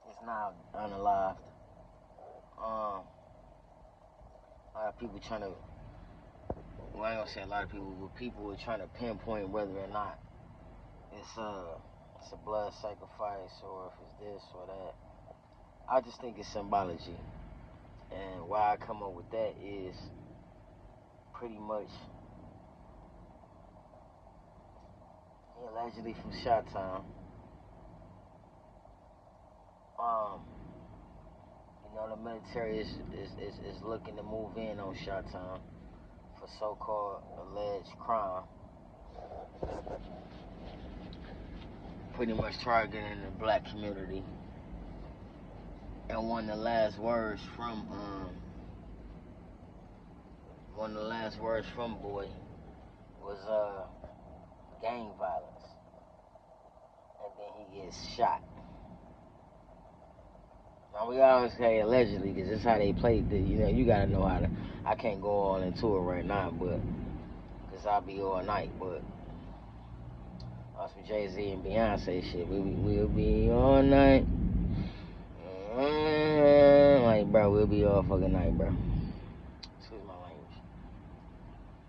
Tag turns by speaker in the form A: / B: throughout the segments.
A: it's now unalived. A lot of people trying to, well, I ain't gonna say a lot of people, but people are trying to pinpoint whether or not it's a blood sacrifice or if it's this or that. I just think it's symbology. And why I come up with that is pretty much allegedly from Shot Town. The military is looking to move in on Shot Town for so-called alleged crime. Pretty much targeting the black community. And one of the last words from Boy was gang violence, and then he gets shot. Now we always say allegedly because that's how they played it. You gotta know how to. I can't go all into it right now, but because I'll be all night. But on some Jay-Z and Beyonce shit, we'll be all night. Like, bro, we'll be all fucking night, bro. Excuse my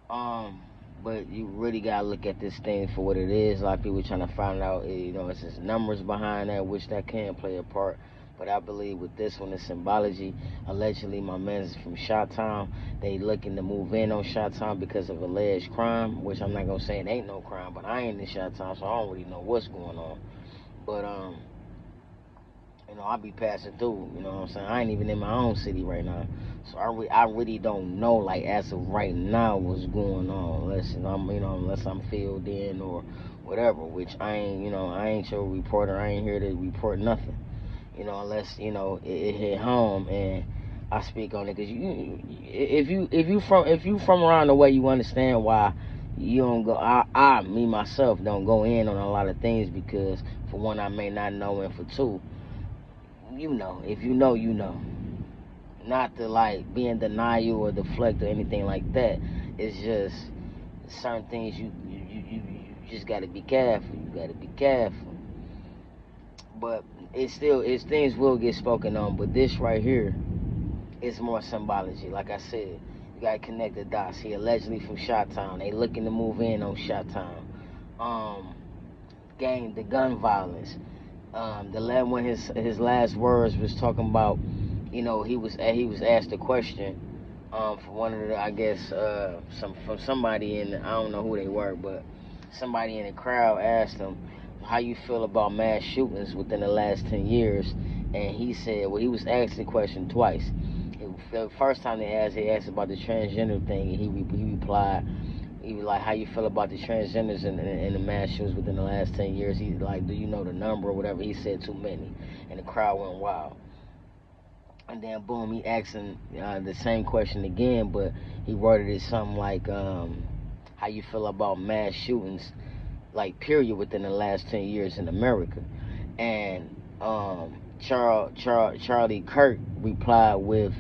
A: language. But you really gotta look at this thing for what it is. A lot of people trying to find out, it's just numbers behind that, which that can play a part. But I believe with this one, the symbology. Allegedly, my man's from Shot Town. They looking to move in on Shot Town because of alleged crime, which I'm not gonna say it ain't no crime, but I ain't in Shot Town, so I don't really know what's going on. But I be passing through. You know what I'm saying? I ain't even in my own city right now, so I really don't know, like, as of right now what's going on, unless I'm filled in or whatever. Which I ain't your reporter. I ain't here to report nothing. Unless it hit home and I speak on it. Because if you from around the way, you understand why you don't go. I me myself don't go in on a lot of things because for one, I may not know, and for two, if you know, you know. Not to like be in denial or deflect or anything like that. It's just certain things you just gotta be careful. You gotta be careful. But it's things will get spoken on. But this right here is more symbology. Like I said, you gotta connect the dots. He allegedly from Shot Town. They looking to move in on Shot Town. The gun violence. When his last words was talking about, he was asked a question from one of the, I guess, from somebody in, I don't know who they were, but somebody in the crowd asked him how you feel about mass shootings within the last 10 years, and he said, well, he was asked the question twice. The first time they asked about the transgender thing, and he replied, he was like, how you feel about the transgenders and the mass shootings within the last 10 years? He's like, do you know the number or whatever? He said too many, and the crowd went wild. And then boom, he asked him the same question again, but he worded it something like, how you feel about mass shootings, like period, within the last 10 years in America? And Charlie Kirk replied with,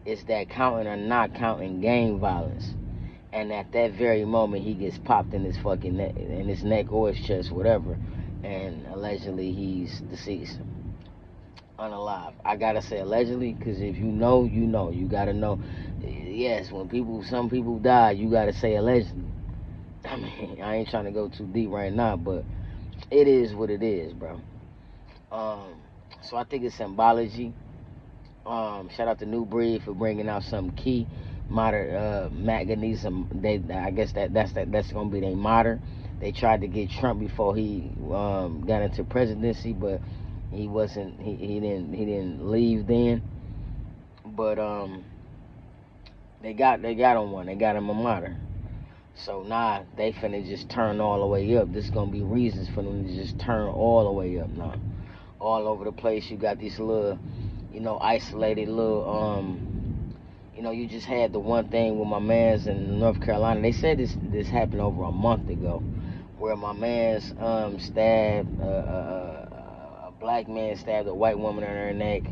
A: is that counting or not counting gang violence? And at that very moment, he gets popped in his fucking neck, in his neck or his chest, whatever, and allegedly he's deceased, unalive. I gotta say allegedly, because if you know, you know. You gotta know. Yes, when some people die, you gotta say allegedly. I mean, I ain't trying to go too deep right now, but it is what it is, bro. So I think it's symbology. Shout out to New Breed for bringing out something key. Modern manganese. I guess that's gonna be their motto. They tried to get Trump before he got into presidency, but he wasn't. He didn't leave then. But they got him one. They got him a motto. So now they finna just turn all the way up. This is gonna be reasons for them to just turn all the way up now. All over the place. You got these little, isolated little, you just had the one thing with my mans in North Carolina. They said this happened over a month ago, where my mans stabbed a black man stabbed a white woman in her neck,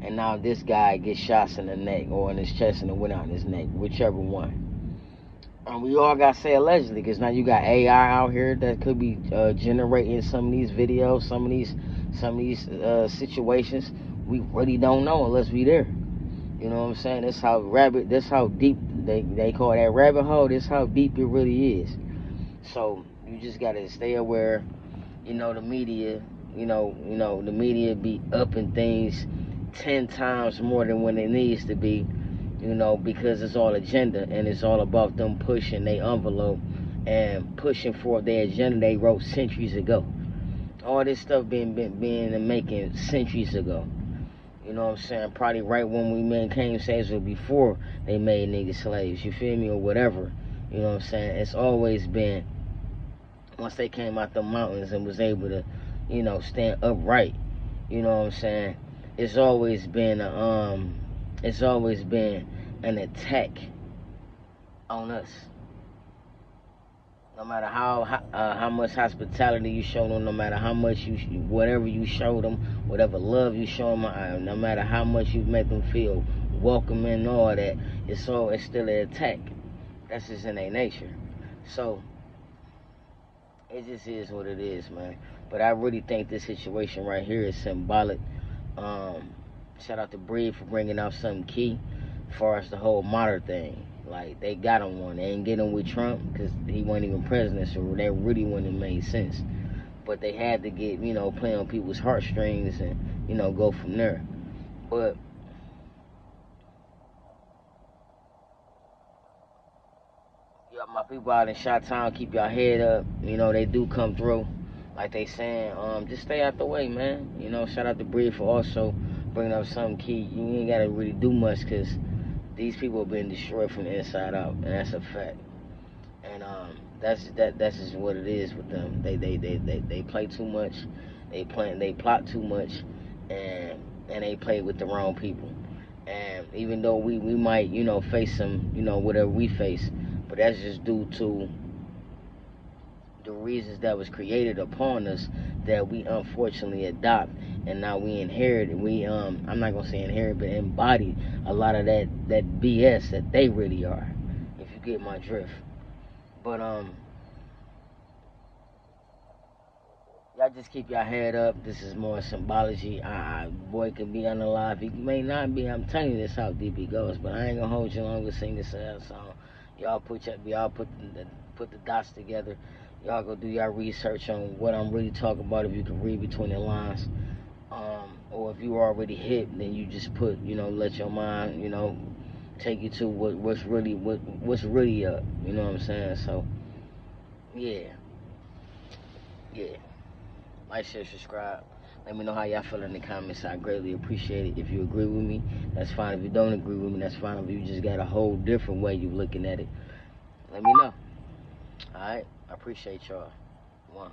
A: and now this guy gets shots in the neck or in his chest and it went out in his neck, whichever one. And we all got to say allegedly, because now you got AI out here that could be generating some of these videos, some of these situations. We really don't know unless we there. You know what I'm saying? That's how deep they call that rabbit hole. That's how deep it really is. So you just gotta stay aware. You know, the media. The media be upping things 10 times more than when it needs to be. Because it's all agenda and it's all about them pushing their envelope and pushing for their agenda they wrote centuries ago. All this stuff being making centuries ago. You know what I'm saying? Probably right when we became slaves or before they made niggas slaves. You feel me? Or whatever. You know what I'm saying? It's always been, once they came out the mountains and was able to, stand upright. You know what I'm saying? It's always been an attack on us. No matter how much hospitality you show them, no matter how much whatever you show them, whatever love you show them, no matter how much you make them feel welcome and all that, it's still an attack. That's just in their nature. So it just is what it is, man. But I really think this situation right here is symbolic. Shout out to Breed for bringing out something key as far as the whole modern thing. Like, they got him one. They ain't get him with Trump because he wasn't even president, so that really wouldn't have made sense. But they had to get, play on people's heartstrings and, go from there. But yeah, my people out in Chi-Town, keep your head up. They do come through. Like they saying, just stay out the way, man. Shout out to Breed for also bringing up something key. You ain't got to really do much because these people have been destroyed from the inside out, and that's a fact. And that's just what it is with them. They play too much, they plot too much, and they play with the wrong people. And even though we might face some whatever we face, but that's just due to the reasons that was created upon us that we unfortunately adopt, and now we inherit. I'm not gonna say inherit, but embody a lot of that BS that they really are. If you get my drift. But y'all just keep your head up. This is more symbology. Boy could be unalive. He may not be. I'm telling you this how deep he goes. But I ain't gonna hold you long to sing this song. Y'all put the dots together. Y'all go do your research on what I'm really talking about if you can read between the lines. Or if you already hit, then you just let your mind, take you to what's really up. You know what I'm saying? So, yeah. Like, share, subscribe. Let me know how y'all feel in the comments. I greatly appreciate it. If you agree with me, that's fine. If you don't agree with me, that's fine. If you just got a whole different way you looking at it, let me know. Alright? I appreciate y'all. One.